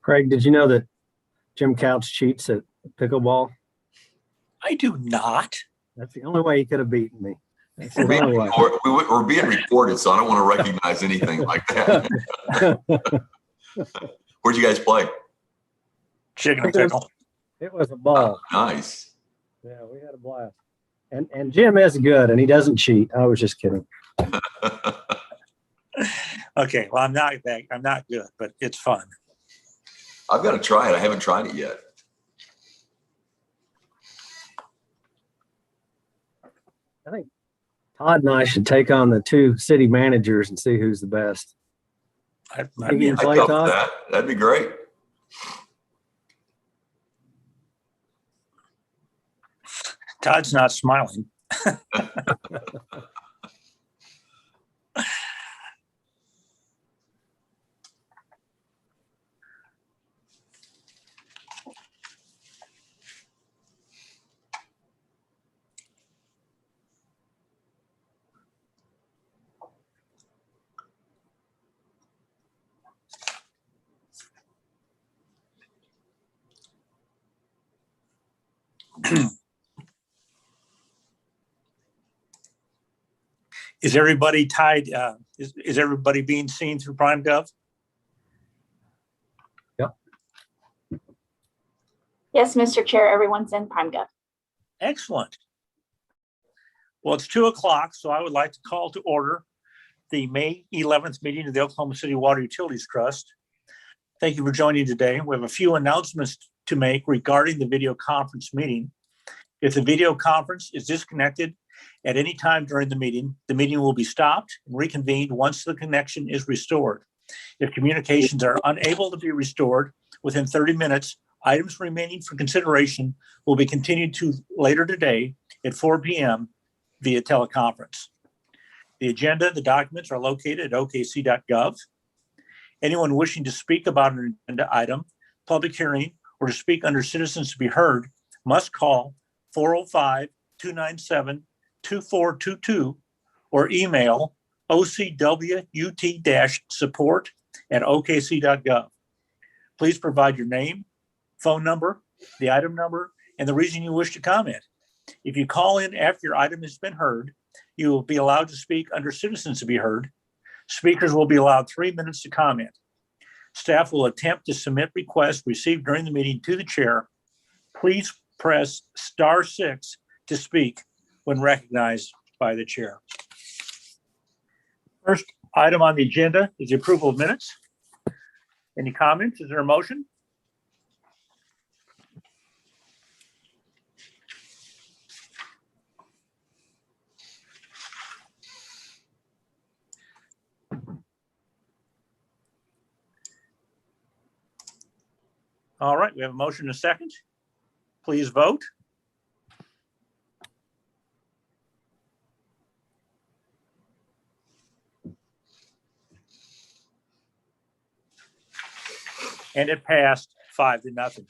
Craig, did you know that Jim Couch cheats at pickleball? I do not. That's the only way he could have beaten me. That's the We're being, only way. we're being recorded, so I don't want to recognize anything like that. Where'd you guys play? Chicken and pickle. It was a ball. Nice. Yeah, we had a blast. And Jim is good, and he doesn't cheat. I was just kidding. Okay, well, I'm not good, but it's fun. I've got to try it. I haven't tried it yet. I think Todd and I should take on the two city managers and see who's the best. I'd You be can play, I'd help Todd? with that. That'd be great. Todd's not smiling. Is everybody tied? Is everybody being seen through PrimeGov? Yep. Yes, Mr. Chair, everyone's in PrimeGov. Excellent. Well, it's 2:00, so I would like to call to order the May 11th meeting of the Oklahoma City Water Utilities Trust. Thank you for joining today. We have a few announcements to make regarding the video conference meeting. If the video conference is disconnected at any time during the meeting will be stopped and reconvened once the connection is restored. If communications are unable to be restored within 30 minutes, items remaining for consideration will be continued to later today at 4 p.m. via teleconference. The agenda, the documents are located at okc.gov. Anyone wishing to speak about an agenda item, public hearing, or to speak under citizens to be heard must call 405-297-2422 or email ocwut-support@okc.gov. Please provide your name, phone number, the item number, and the reason you wish to comment. If you call in after your item has been heard, you will be allowed to speak under citizens to be heard. Speakers will be allowed 3 minutes to comment. Staff will attempt to submit requests received during the meeting to the chair. Please press *6 to speak when recognized by the chair. First item on the agenda is the approval of minutes. Any comments? Is there a motion? All right, we have a motion and a second. Please vote. And it passed 5-0.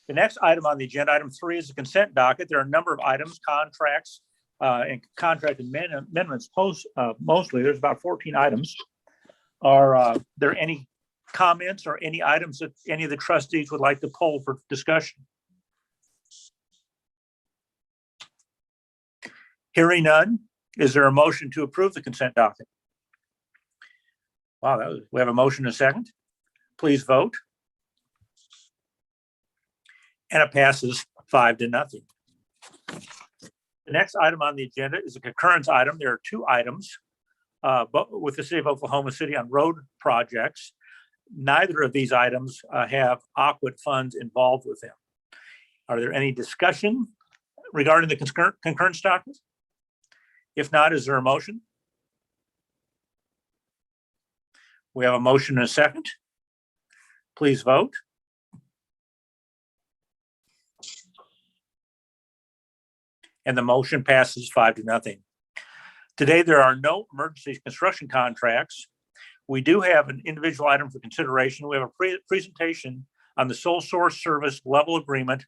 The next item on the agenda, item 3, is the consent docket. There are a number of items, contracts, and contract amendments. Mostly, there's about 14 items. Are there any comments or any items that any of the trustees would like to poll for discussion? Hearing none, is there a motion to approve the consent docket? Wow, we have a motion and a second. Please vote. And it passes 5-0. The next item on the agenda is a concurrence item. There are 2 items with the city of Oklahoma City on road projects. Neither of these items have Aquit funds involved with them. Are there any discussion regarding the concurrence docket? If not, is there a motion? We have a motion and a second. Please vote. And the motion passes 5-0. Today, there are no emergency construction contracts. We do have an individual item for consideration. We have a presentation on the sole source service level agreement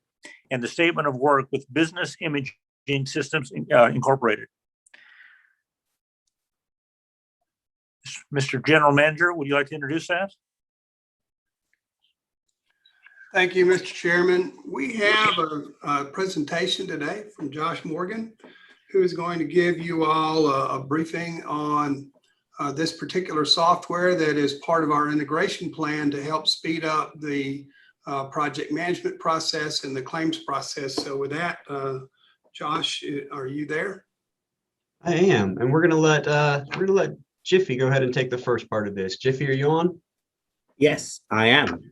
and the statement of work with Business Imaging Systems Incorporated. Mr. General Manager, would you like to introduce that? Thank you, Mr. Chairman. We have a presentation today from Josh Morgan, who is going to give you all a briefing on this particular software that is part of our integration plan to help speed up the project management process and the claims process. So with that, Josh, are you there? I am, and we're gonna let Jiffy go ahead and take the first part of this. Jiffy, are you on? Yes, I am.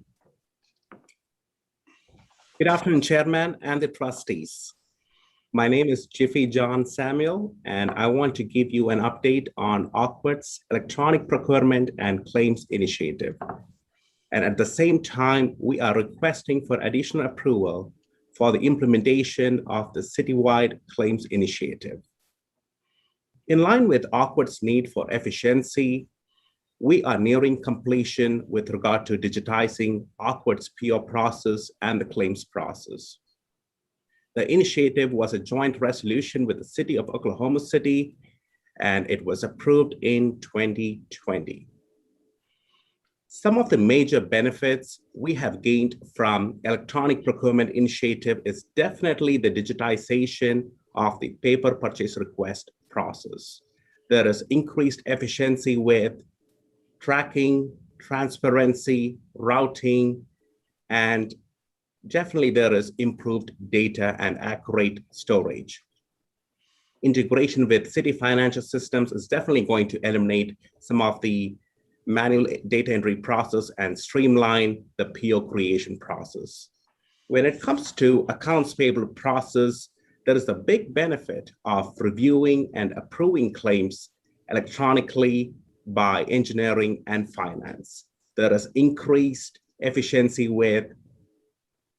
Good afternoon, Chairman and the trustees. My name is Jiffy John Samuel, and I want to give you an update on Awkward's electronic procurement and claims initiative. And at the same time, we are requesting for additional approval for the implementation of the citywide claims initiative. In line with Awkward's need for efficiency, we are nearing completion with regard to digitizing Awkward's PO process and the claims process. The initiative was a joint resolution with the City of Oklahoma City, and it was approved in 2020. Some of the major benefits we have gained from electronic procurement initiative is definitely the digitization of the paper purchase request process. There is increased efficiency with tracking, transparency, routing, and definitely there is improved data and accurate storage. Integration with city financial systems is definitely going to eliminate some of the manual data entry process and streamline the PO creation process. When it comes to accounts payable process, there is a big benefit of reviewing and approving claims electronically by engineering and finance. There is increased efficiency with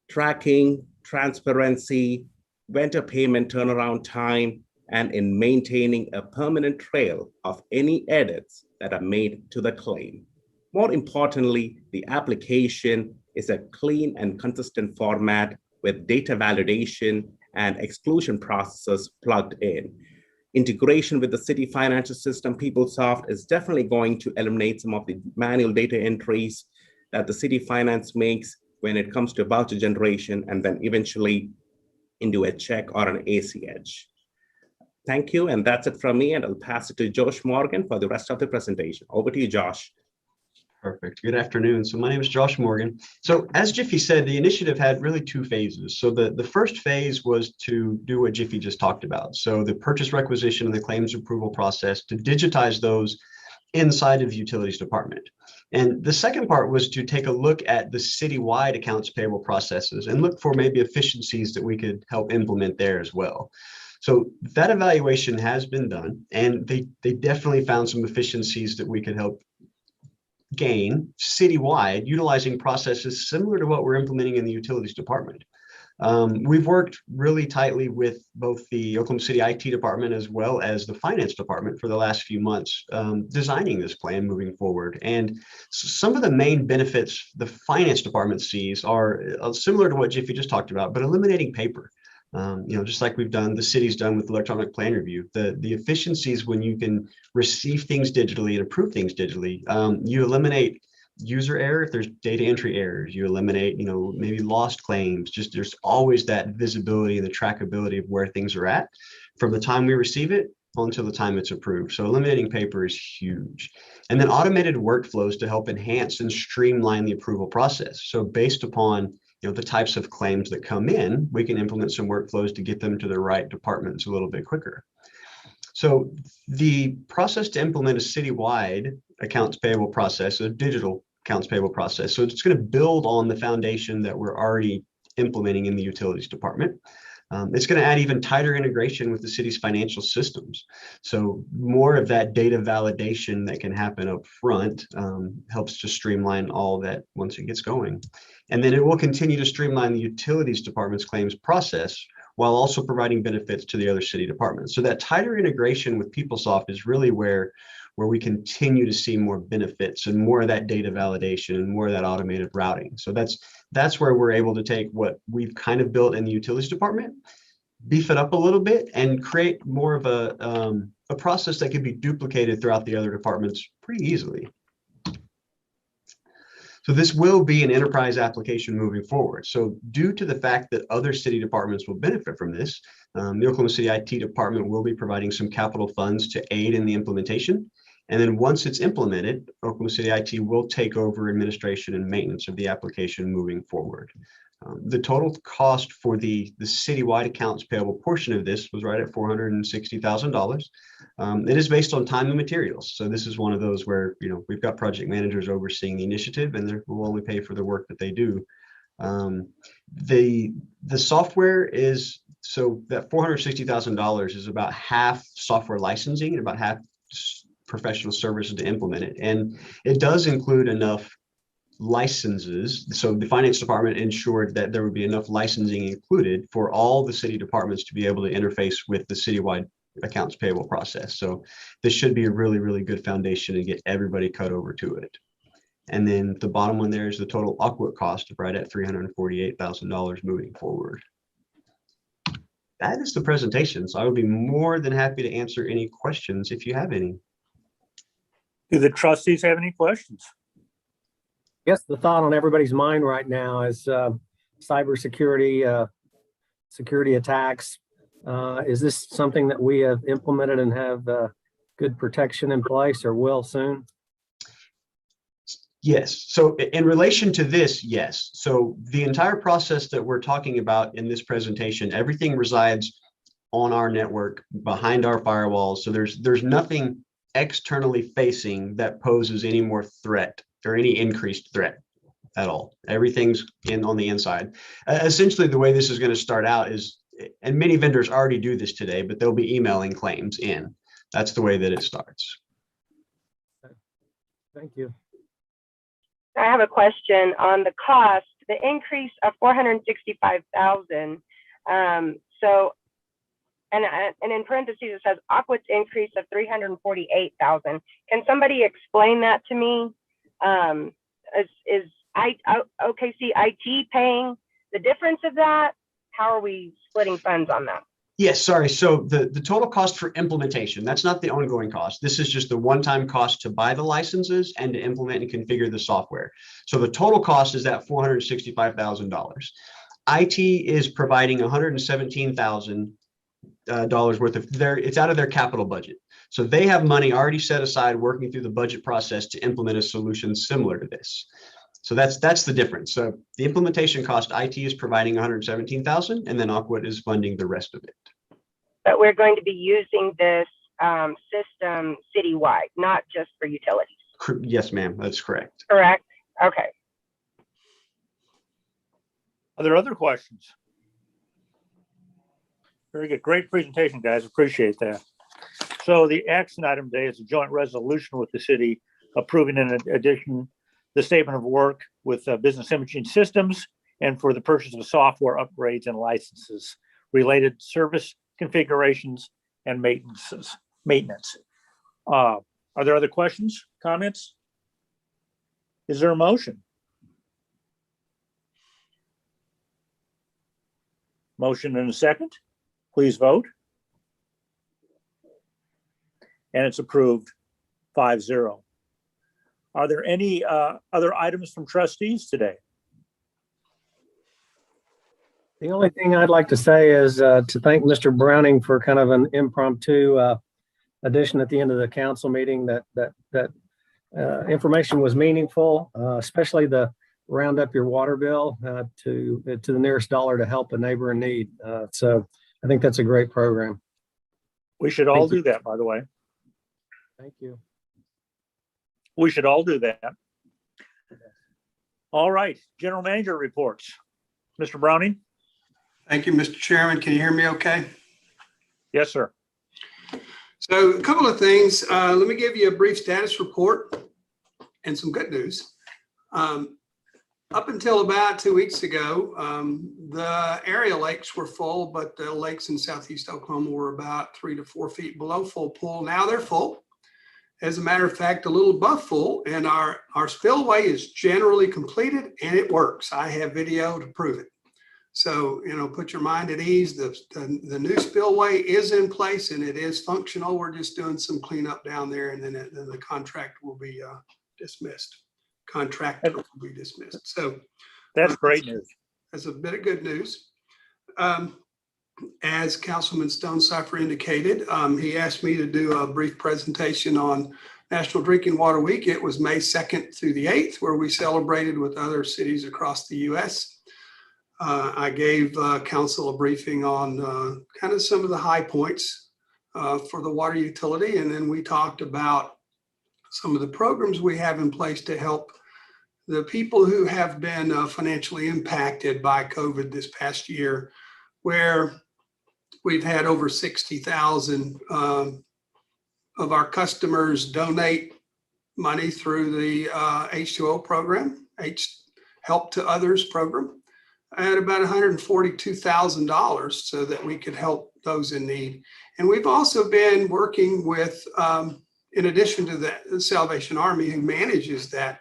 tracking, transparency, vendor payment turnaround time, and in maintaining a permanent trail of any edits that are made to the claim. More importantly, the application is a clean and consistent format with data validation and exclusion processes plugged in. Integration with the city financial system, PeopleSoft, is definitely going to eliminate some of the manual data entries that the city finance makes when it comes to voucher generation and then eventually into a check or an ACH. Thank you, and that's it from me, and I'll pass it to Josh Morgan for the rest of the presentation. Over to you, Josh. Perfect. Good afternoon. So my name is Josh Morgan. So as Jiffy said, the initiative had really two phases. So the first phase was to do what Jiffy just talked about. So the purchase requisition and the claims approval process, to digitize those inside of the utilities department. And the second part was to take a look at the citywide accounts payable processes and look for maybe efficiencies that we could help implement there as well. So that evaluation has been done, and they definitely found some efficiencies that we could help gain citywide, utilizing processes similar to what we're implementing in the utilities department. We've worked really tightly with both the Oklahoma City IT department as well as the finance department for the last few months, designing this plan moving forward. And some of the main benefits the finance department sees are similar to what Jiffy just talked about, but eliminating paper. Just like we've done, the city's done with electronic plan review, the efficiencies when you can receive things digitally and approve things digitally. You eliminate user error if there's data entry errors. You eliminate, maybe lost claims. Just there's always that visibility and the trackability of where things are at from the time we receive it until the time it's approved. So eliminating paper is huge. And then automated workflows to help enhance and streamline the approval process. So based upon the types of claims that come in, we can implement some workflows to get them to the right departments a little bit quicker. So the process to implement a citywide accounts payable process, a digital accounts payable process. So it's going to build on the foundation that we're already implementing in the utilities department. It's going to add even tighter integration with the city's financial systems. So more of that data validation that can happen up front helps to streamline all that once it gets going. And then it will continue to streamline the utilities department's claims process while also providing benefits to the other city departments. So that tighter integration with PeopleSoft is really where we continue to see more benefits and more of that data validation and more of that automated routing. So that's where we're able to take what we've kind of built in the utilities department, beef it up a little bit, and create more of a process that can be duplicated throughout the other departments pretty easily. So this will be an enterprise application moving forward. So due to the fact that other city departments will benefit from this, the Oklahoma City IT department will be providing some capital funds to aid in the implementation. And then once it's implemented, Oklahoma City IT will take over administration and maintenance of the application moving forward. The total cost for the citywide accounts payable portion of this was right at $460,000. It is based on time and materials. So this is one of those where, you know, we've got project managers overseeing the initiative, and they will only pay for the work that they do. The software is, so that $460,000 is about half software licensing and about half professional services to implement it. And it does include enough licenses. So the finance department ensured that there would be enough licensing included for all the city departments to be able to interface with the citywide accounts payable process. So this should be a really, really good foundation and get everybody cut over to it. And then the bottom one there is the total Aquit cost, right at $348,000 moving forward. That is the presentation. So I would be more than happy to answer any questions if you have any. Do the trustees have any questions? I guess the thought on everybody's mind right now is cybersecurity, security attacks. Is this something that we have implemented and have good protection in place or will soon? Yes. So in relation to this, yes. So the entire process that we're talking about in this presentation, everything resides on our network behind our firewalls. So there's nothing externally facing that poses any more threat or any increased threat at all. Everything's on the inside. Essentially, the way this is going to start out is, and many vendors already do this today, but they'll be emailing claims in. That's the way that it starts. Thank you. I have a question on the cost, the increase of 465,000. So, and in parentheses, it says Aquit's increase of 348,000. Can somebody explain that to me? Is OKC IT paying the difference of that? How are we splitting funds on that? Yes, sorry. So the total cost for implementation, that's not the ongoing cost. This is just the one-time cost to buy the licenses and to implement and configure the software. So the total cost is that $465,000. IT is providing $117,000 worth of it's out of their capital budget. So they have money already set aside working through the budget process to implement a solution similar to this. So that's the difference. So the implementation cost, IT is providing $117,000, and then Aquit is funding the rest of it. But we're going to be using this system citywide, not just for utilities. Yes, ma'am, that's correct. Correct? Okay. Are there other questions? Very good. Great presentation, guys. Appreciate that. So the action item today is a joint resolution with the city approving in addition the statement of work with Business Imaging Systems and for the purchase of software upgrades and licenses, related service configurations and maintenance. Are there other questions, comments? Is there a motion? Motion and a second. Please vote. And it's approved 5-0. Are there any other items from trustees today? The only thing I'd like to say is to thank Mr. Browning for kind of an impromptu addition at the end of the council meeting. That information was meaningful, especially the round up your water bill to the nearest dollar to help a neighbor in need. So I think that's a great program. We should all do that, by the way. Thank you. We should all do that. All right, general manager reports. Mr. Browning? Thank you, Mr. Chairman. Can you hear me okay? Yes, sir. So a couple of things. Let me give you a brief status report and some good news. Up until about 2 weeks ago, the area lakes were full, but the lakes in southeast Oklahoma were about 3 to 4 feet below full pool. Now they're full. As a matter of fact, a little above full, and our spillway is generally completed and it works. I have video to prove it. So, you know, put your mind at ease. The new spillway is in place and it is functional. We're just doing some cleanup down there, and then the contract will be dismissed. contractor will be dismissed. So That's great news. that's a bit of good news. As Councilman Stonecipher indicated, he asked me to do a brief presentation on National Drinking Water Week. It was May 2nd through the 8th, where we celebrated with other cities across the U.S. I gave council a briefing on kind of some of the high points for the water utility. And then we talked about some of the programs we have in place to help the people who have been financially impacted by COVID this past year, where we've had over 60,000 of our customers donate money through the H2O program, Help to Others program, at about $142,000 so that we could help those in need. And we've also been working with, in addition to the Salvation Army, who manages that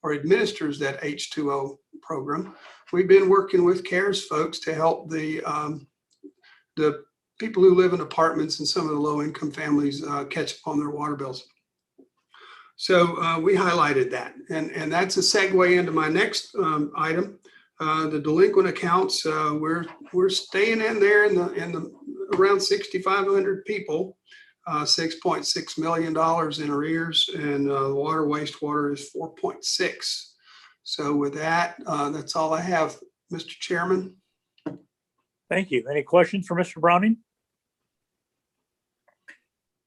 or administers that H2O program, we've been working with CARES folks to help the people who live in apartments and some of the low-income families catch up on their water bills. So we highlighted that, and that's a segue into my next item. The delinquent accounts, we're staying in there in the around 6,500 people, $6.6 million in arrears, and water wastewater is 4.6. So with that, that's all I have, Mr. Chairman. Thank you. Any questions for Mr. Browning?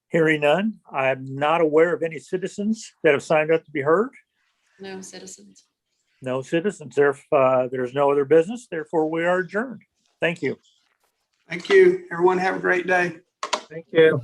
Hearing none, I'm not aware of any citizens that have signed up to be heard. No citizens. No citizens. There's no other business. Therefore, we are adjourned. Thank you. Thank you. Everyone have a great day. Thank you.